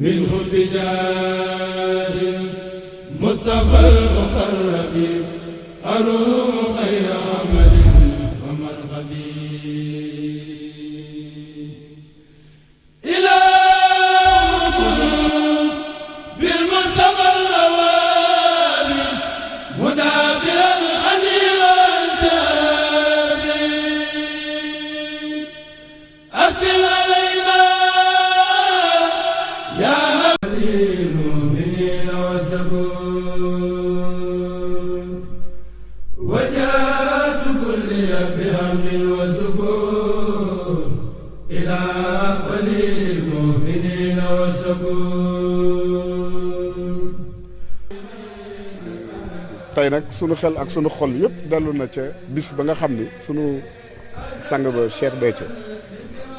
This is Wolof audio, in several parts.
منه بجاه مصطفى المقرب أروم خير عمل ومرغبي إلى بالمصطفى الأوالي مدافعا عني وانسابي أثم علينا يا المؤمنين وسكون وجاءت كل بحمد وسكون إلى ولي المؤمنين وسكون. tey nag sunu xel ak sunu xol yëpp dellu na ca bis ba nga xam ni sunu sang ba Cheikh Béthio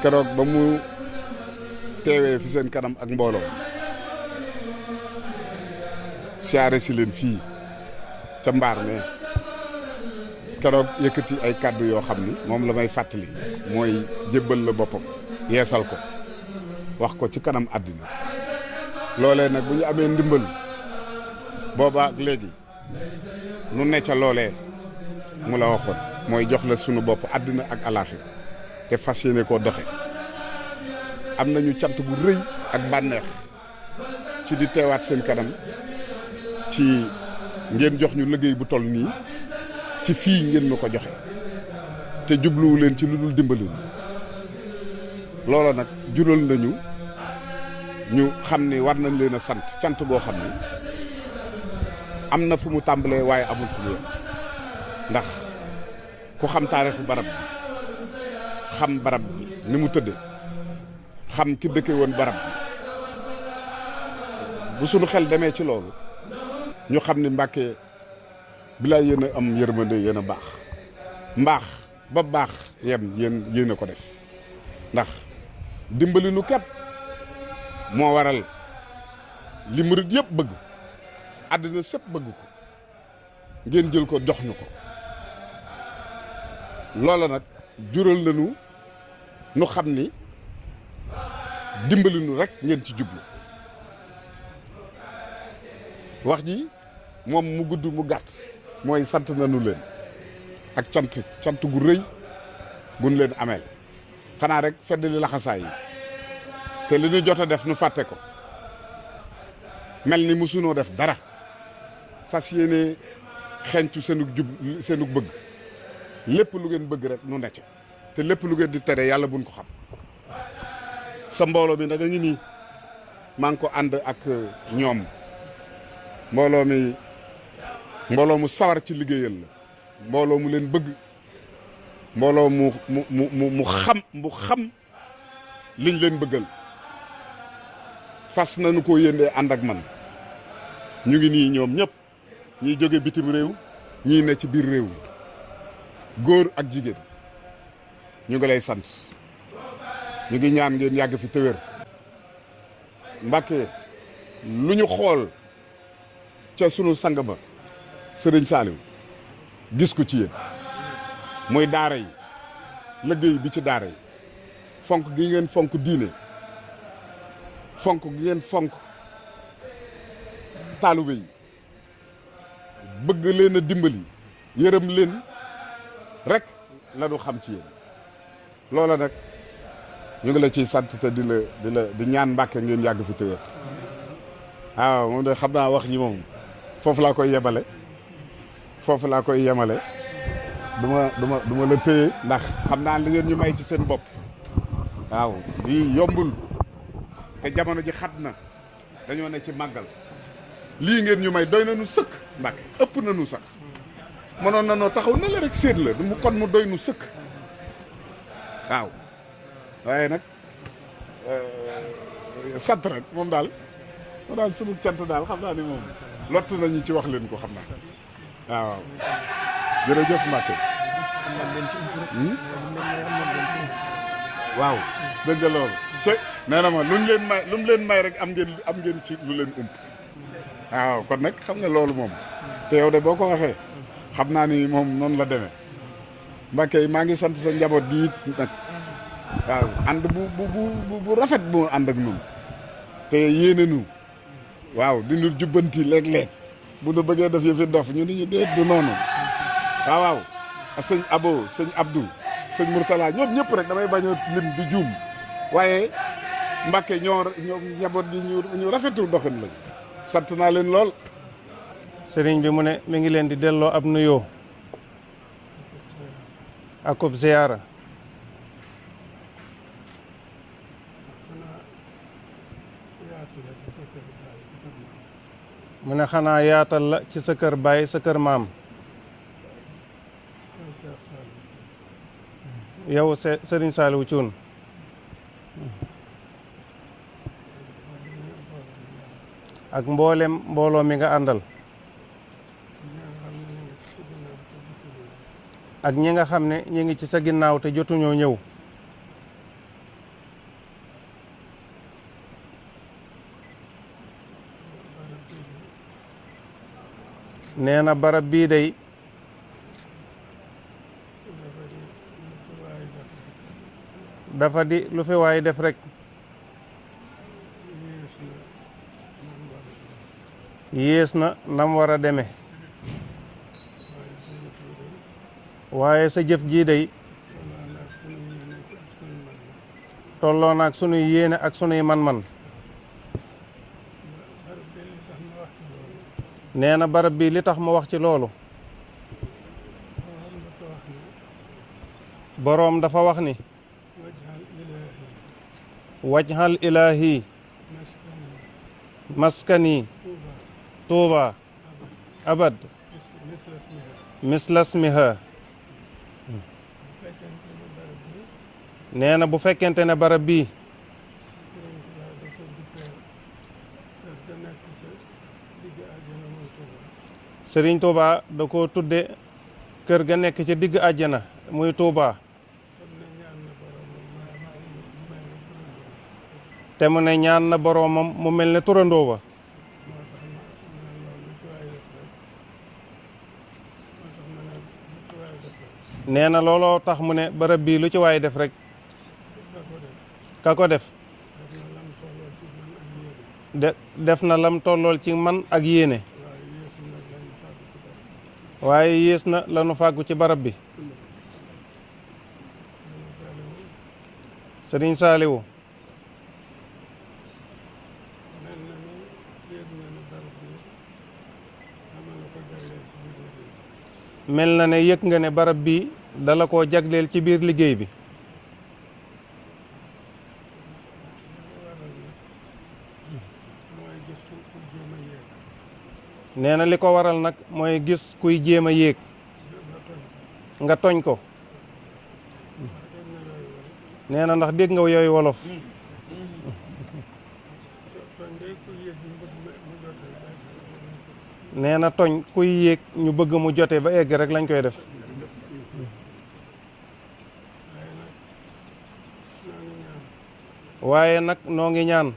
keroog ba mu teewee fi seen kanam ak mbooloo siyaare si leen fii ca mbaar ne keroog yëkkati ay kàddu yoo xam ni moom la may fàttali mooy jébbal la boppam yeesal ko wax ko ci kanam àddina loolee nag bu ñu amee ndimbal booba ak léegi nu ne ca loolee mu la waxoon mooy jox la sunu bopp àddina ak alaaxira te fas yéene koo doxe am nañu cant bu rëy ak bànneex ci di teewaat seen kanam ci ngeen jox ñu liggéey bu toll nii ci fii ngeen nu ko joxe te jubluwu leen ci lu dul dimbali loola nag jural nañu ñu xam ni war nañ leen a sant cant boo xam ni am na fu mu tàmbalee waaye amul fu mu yem ndax ku xam taarixu barab bi xam barab bi ni mu tëdde xam ki dëkke woon barab bi bu sunu xel demee ci loolu ñu xam ni Mbàkke bilaay yéen a am yërmande yéen a baax mbaax ba baax yem yéen a ko def ndax dimbali nu képp moo waral li murit yëpp bëgg àddina sépp bëgg ko ngeen jël ko jox ñu ko loola nag jural nañu nu xam ni dimbali nu rek ngeen ci jublu wax ji moom mu gudd mu gàtt mooy sant nañu leen ak cant gu rëy gun leen ameel xanaa rek feddali laxasaay yi te li ñu jot a def nu fàtte ko mel ni musunoo def dara fas yéene xencu seenug bëgg lépp lu ngeen bëgg rek nu necc te lépp lu ngeen di tere yàlla buñ ko xam sa mbooloo mi nag a ngi nii maa ngi ko ànd ak ñoom mbooloo mu sawar ci liggéeyal la mbooloo mu leen bëgg mbooloo mu xam liñ leen bëggal fas nañu ko yéendee ànd ak man ñu ngi nii ñoom ñëpp ñiy jóge bitim réew ñii ne ci biir réew góor ak jigéen ñu ngi lay sant ñu ngi ñaan ngeen yàgg fi tëwër Mbàkke lu ñu xool ca sunu sang ba Sëriñ Saaliw gis ko ci yéen muy daara yi liggéey bi ci daara yi fonk gi ngeen fonk diine fonk gi ngeen fonk taalibe yi bëgg leen a dimbali yërëm leen rek la du xam ci yéen loola nag ñu ngi la ciy sant te di ñaan Mbàkke ngeen yàgg fi tëwër waaw moom de xam naa wax ji moom foofu laa koy yemale du ma la téye ndax xam naa li ngeen ñu may ci seen bopp waaw lii yombul te jamono ji xat na dañoo ne ci màggal lii ngeen ñu may doy na nu sëkk Mbàkke ëpp na nu sax mënoon na noo taxaw na la rek séet la mu kon mu doy nu sëkk waaw waaye nag sant rek moom daal sunu cant daal xam naa ni moom lott nañu ci wax leen ko xam naa waaw jërëjëf Mbàkke waaw dëgg loolu ci nee na ma lu mu leen may rek am ngeen ci lu leen ump waaw kon nag xam nga loolu moom te yow de boo ko waxee xam naa ni moom noonu la demee Mbàkke maa ngi sant sa njaboot gi it nag waaw ànd bu rafet bu ànd ak ñun te yéene nu waaw di nu jubbanti léeg-léeg bu nu bëggee def yëfi dof ñu ni ñu déet du noonu waaw waaw sëñ Abo sëñ Abdou sëñ Mourtala ñoom ñëpp rek damay bañ a lim di juum waaye Mbàkke ñoom njaboot gi ñu rafetul doxin lañ sant naa leen lool. sëriñ bi mu ne mi ngi leen di delloo ab nuyoo akub ziyaara mu ne xanaa yaatal la ci sa kër baay sa kër maam yow sëriñ Saaliwu Cuun ak mbooloo mi nga àndal ak ñi nga xam ne ñi ngi ci sa ginnaaw te jotuñoo ñëw nee na barab bii day dafa di lu fi waay def rek yées na nam war a deme waaye sa jëf jii day tolloo naag sunuy yéene ak sunuy man-man nee na barab bi li tax mu wax ci loolu boroom dafa wax ni wajhal ilaahi maskani tuuba abad mislasmiha nee na bu fekkente ne barab bii Sëriñ Tuuba da ko tudde kër ga nekk ca digg àjjana muy Tuuba te mu ne ñaan na boroomam mu mel ne turandoo ba nee na looloo tax mu ne barab bii lu ci waay def rek ka ko def def na lam tollool ci man ak yéene waaye yées na lanu fàggu ci barab bi Sëriñ Saaliwu mel na ne yëg nga ne barab bi dala koo jagleel ci biir liggéey bi nee na li ko waral nag mooy gis kuy jéem a yéeg nga toñ ko nee na ndax dégg nga yooyu wolof nee na toñ kuy yéeg ñu bëgg mu jote ba egg rek lañ koy def waaye nag noo ngi ñaan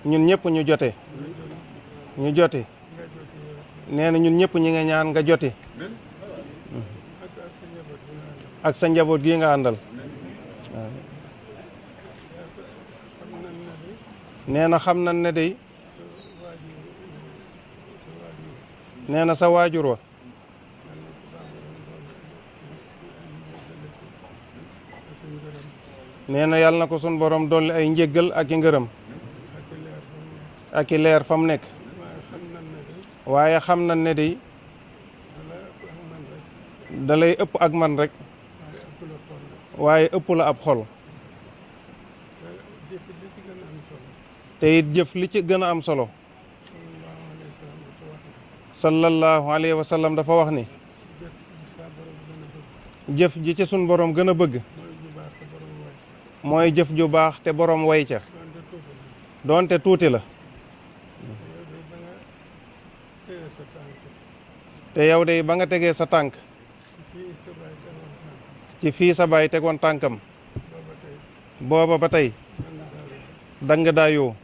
ñun ñëpp ñu jote ñu jote nee na ñun ñëpp ñi nga ñaan nga jote ak sa njaboot gi nga àndal waaw nee na xam nañ ne day nee na sa waajur wa nee na yàlla na ko sun borom dolli ay njéggal ak i ngërëm ak i leer fa mu nekk waaye xam nañ ne day dalay ëpp ak man rek waaye ëpp la ab xol te it jëf li ci gën a am solo sallallahu alayhi wa sallam dafa wax ni jëf ji ci sun borom gën a bëgg mooy jëf ju baax te borom way ca doonte tuuti la te yow de ba nga tegee sa tànk ci fii sa baay tegoon tànkam booba ba tey dang daayoo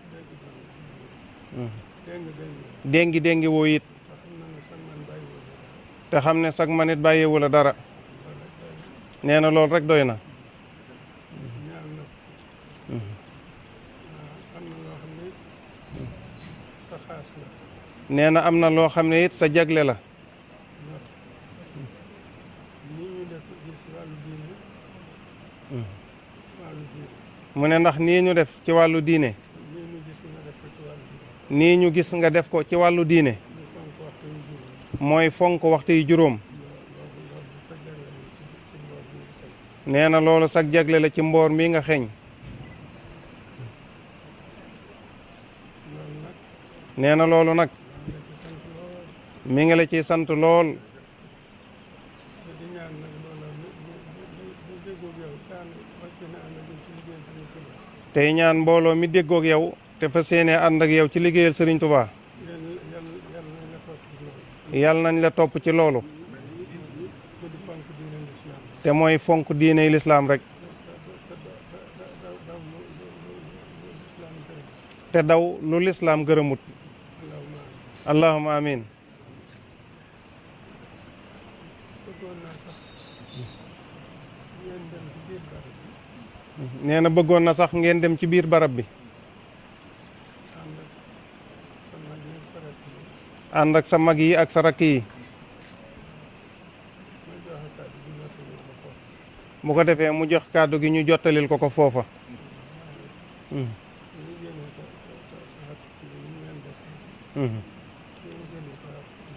déngi woo it te xam ne sag manit bàyyiwu la dara nee na loolu rek doy na nee na am na loo xam ne it sa jagle la. mu ne ndax nii ñu def ci wàllu diine. nii ñu gis nga def ko ci wàllu diine. mooy fonk waxtu yu juróom. nee na loolu sag jagle la ci mboor mi nga xeeñ. nee na loolu nag mi ngi la ciy sant lool. tey ñaan mbooloo mi déggoog yow te fas yéene ànd ak yow ci liggéeyal Serigne Touba. yal nañ la topp ci loolu. te mooy fonk diiney lislaam rek. te daw lu lislaam gërëmut. allahumma amin. nee na bëggoon na sax ngeen dem ci biir barab bi. ànd ak sa mag yi ak sa rakk yi. bu ko defee mu jox kàddu gi ñu jottalil ko ko foofa.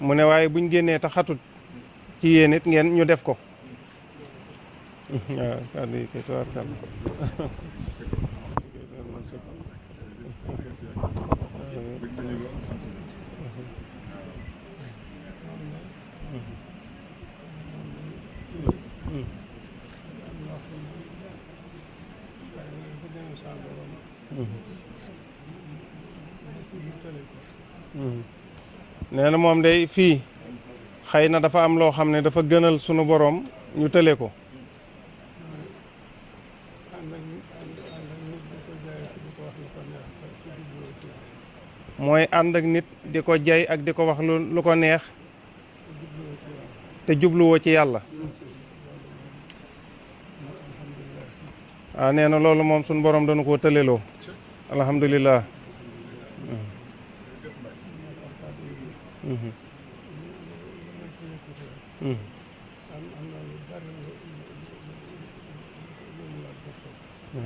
mu ne waaye buñ génnee te xatut ci yéen it ngeen ñu def ko. waaw kàddu yi kay tubaarkàlla. nee na moom day fii xëy na dafa am loo xam ne dafa gënal sunu boroom ñu tële ko. mooy ànd ak nit di ko jay ak di ko wax lu ko neex te jubluwoo ci yàlla. nee na loolu moom sunu boroom dana koo tëleloo. alhamdulillah.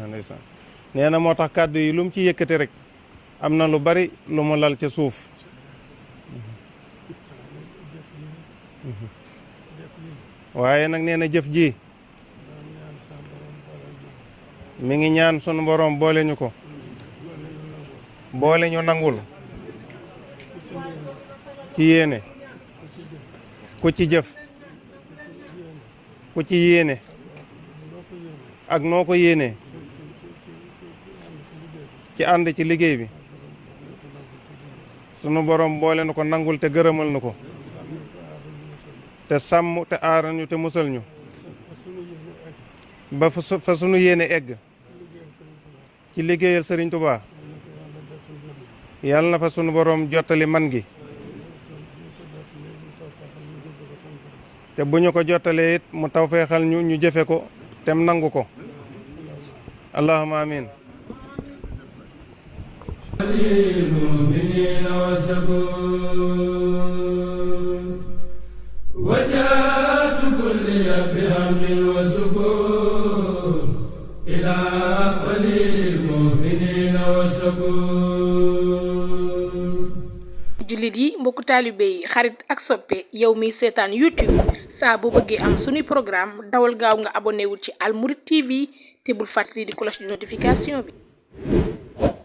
ndeysaan nee na moo tax kàddu yi lu mu ci yëkkati rek am na lu bari lu mu lal ca suuf. waaye nag nee na jëf ji mi ngi ñaan sunu boroom boole ñu ko. boole ñu nangul. ci yéene. ku ci jëf. ku ci yéene. ak noo ko yéene. ci ànd ci liggéey bi. sunu borom boole nu ko nangul te gërëmal nu ko. te sàmm te aar ñu te musal ñu. ba fa sunu yéene egg. ci liggéeyal Serigne Touba. yàlla na fa sunu borom jottali man gi. te bu ñu ko jottalee it mu tawfeexal ñu ñu jëfe ko tem nangu ko. allahumma amin. للمؤمنين وسكون وجاءت كل بحمد وسكون إلى للمؤمنين وسكون. jullit yi mbokku taalibe yi xarit ak soppe yow mi seetaan YouTube saa bu bëggee am suñu programme dawal gaaw nga abonné wu ci Al Mourides TV te bul fàttali di cloche de notification bi.